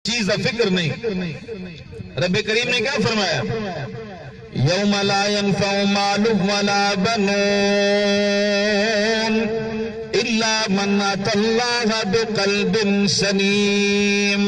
چیز کا فکر نہیں. رب کریم نے کیا فرمایا؟ یوم لا ينفع مال ولا بنون الا من اتى الله بقلب سلیم.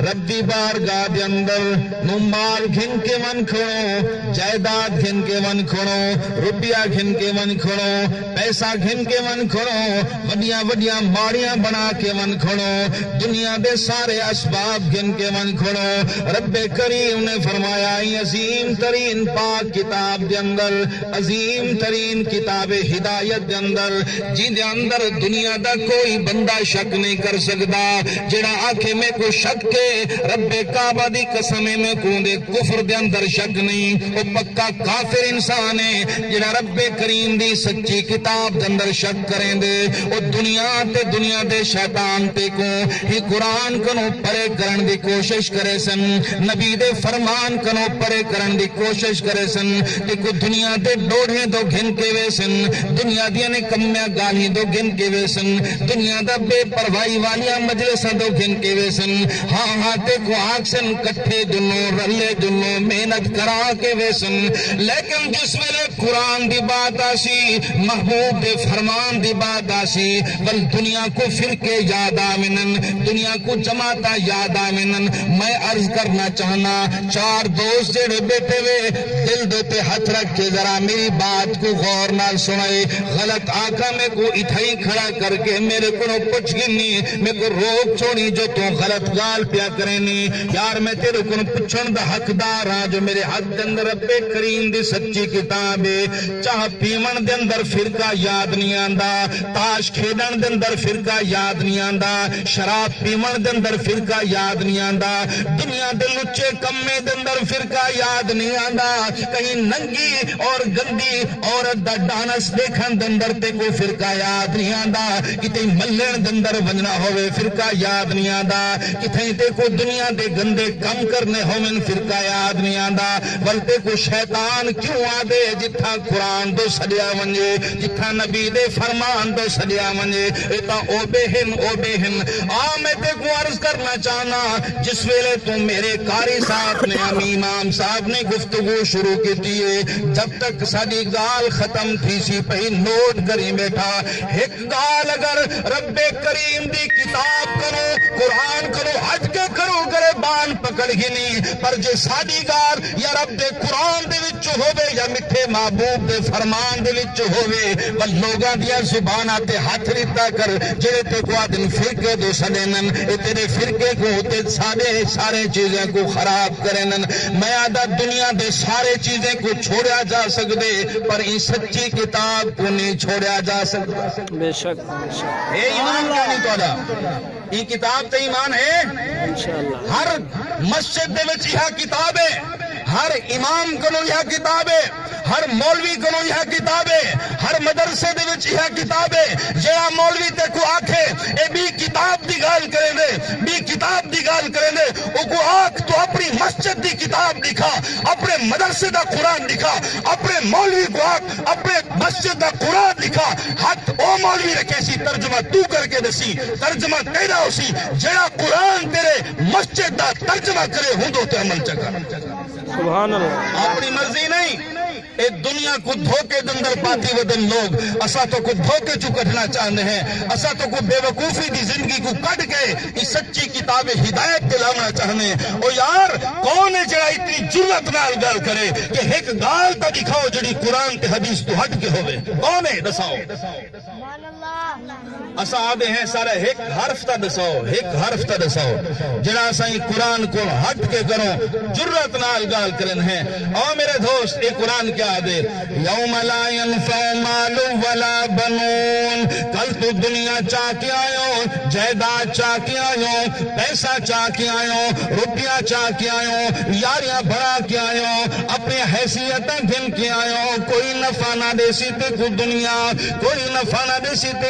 ربی بارگاہ دے اندر نو مال گھن کے من کھڑو، جائیداد گھن کے من کھڑو، روپیہ گھن کے من کھڑو، پیسہ گھن کے من کھڑو، وڈیاں وڈیاں ماڑیاں بنا کے من کھڑو، دنیا دے سارے اسباب گھن کے من کھڑو. رب کریم نے فرمایا عظیم ترین پاک کتاب دے اندر، عظیم ترین کتاب ہدایت دے اندر، جن دے اندر دنیا دا کوئی بندہ شک نہیں کر سکدا. جڑا آنکھیں میں کو شک کے رب کعبہ دی قسمیں میں کون دے کفر دے اندر شک نہیں، وہ پکا کافر انسان ہے. جڑا رب کریم دی سچی کتاب دے اندر شک کریں دے، وہ دنیا دے شیطان تے کو ہی قرآن کنو پرے کرن دی کوشش کرے سن، نبی دے فرمان کنو پرے کرن دی کوشش کرے سن. تے کو دنیا دے ڈوڑھیں دو گھن کے وے سن، دنیا دیا نے کمیاں گالی دو گھن کے وے سن، دنیا دا بے پروائی والیاں مجلسہ دو گھن کے وے سن. ہاں تے کو آکسن کٹھے جنوں رلے جنوں محنت کرا کے ویسن. لیکن جس ویلے قرآن دی بات آسی، محبوب دے فرمان دی بات آسی، بل دنیا کو فرقے یاد آمنن، دنیا کو جماعتا یاد آمنن. میں عرض کرنا چاہنا، چار دوست جڑے بیٹھے ہوئے دل دیتے ہاتھ رکھ کے ذرا میری بات کو غور نال سنائے. غلط آقا میں کو اتھائی کھڑا کر کے میرے کو پوچھ گنی، میں کو روک چھوڑی جو تو غلط گال پیا کریں نہیں. یار میں تیرے کو پچھن دا حقدار ہاں، جو میرے حق دے اندر رب کریم دی سچی کتاب ہے. چاہ پیمن دے اندر فرقہ یاد نہیں آندا، تاش کھیڈن دے اندر فرقہ یاد نہیں آندا، شراب پیمن دے اندر فرقہ یاد نہیں آندا، دنیا دے لچے کمے دے اندر فرقہ یاد نہیں آندا، کہیں ننگی اور گندی عورت دا ڈانس دیکھن دے اندر تے کو فرقہ یاد نہیں آندا، کتے ملن دے اندر ونجنا ہوئے فرقہ یاد نہیں آندا، کتے تے کو دنیا دے گندے کم کرنے ہومن فرقہ یاد نہیں آندا. بلتے کو شیطان کیوں آدے جتھا قرآن دو سڑیا ونجے، جتھا نبی دے فرمان دو سڑیا ونجے، ایتا او بے ہن. میں تے کو عرض کرنا چاہنا، جس ویلے تو میرے قاری صاحب نے امام صاحب نے گفتگو شروع کی تھی، جب تک ساری گال ختم تھی سی پہی نوٹ کری بیٹھا. ایک گال اگر رب کریم دی کتاب کرو، قرآن کرو، حج کے کرو کرے بان پکڑ گی نہیں، پر جے ساڑی گار یا رب دے قرآن دے وچ ہووے یا مٹھے محبوب دے فرمان دے وچ ہووے، بل لوگاں دیا زبان آتے ہاتھ ریتا کر جڑے تے کو آدن فرقے دو سڑینن، تیرے فرقے کو ہوتے سارے چیزیں کو خراب کرنن. میں آدھا دنیا دے سارے چیزیں کو چھوڑیا جا سکتے، پر ان سچی کتاب کو نہیں چھوڑیا جا سکتا. بے شک اے ایمان کیا نہیں توڑا، یہ کتاب تے ایمان ہے. ہر مسجد دے وچ یہ کتاب ہے، ہر امام کنو یہ کتاب ہے، ہر مولوی کنو یہ کتاب ہے، ہر مدرسے دے وچ یہ کتاب ہے. جڑا مولوی تے کو آکھے اے بھی کتاب دی گال کریں دے، بھی کتاب دی گال کریں دے، او کو آکھ تو اپنی مسجد دی کتاب لکھا، اپنے مدرسے دا قرآن لکھا، اپنے مولوی کو آکھ اپنے مسجد دا قرآن لکھا. حق او مولوی رکھے سی ترجمہ تو کر کے دسی، ترجمہ تیرا ہو سی. جڑا قرآن تیرے مسجد دا ترجمہ کرے ہوں تو عمل چکا. سبحان اللہ. اپنی مرضی نہیں، اے دنیا کو دھوکے دندر پاتی ودن لوگ اسا تو کو دھوکے چو کٹنا چاہنے ہیں، اسا تو کو بے وقوفی دی زندگی کو کٹ کے اس سچی کتاب ہدایت دلانا چاہنے ہیں. او یار کون ہے جڑا اتنی جرت نال گال کرے کہ ایک گال تا دکھاؤ جڑی قرآن تے حدیث تو ہٹ کے ہوئے؟ کون ہے دساؤ؟ اسا آدھے ہیں سارا ایک حرف تا دساؤ، ایک حرف تا دساؤ جڑا اسا ہی قرآن کو ہٹ کے کرو جرت نال گال کرن ہیں. اور میرے دوست ایک قرآن کیا آدھے، یوم لا ينفع مال ولا بنون. کل تو دنیا چاہ کے آئیو، جائیداد چاہ کے آئیو، پیسہ چاہ کے آئیو، روپیہ چاہ کے آئیو، یاریاں بڑھا کے آئیو، اپنے حیثیتیں گھن کے آئیو. کوئی نفع نہ دے سی تے کو دنیا، کوئی نفع نہ دے سی تے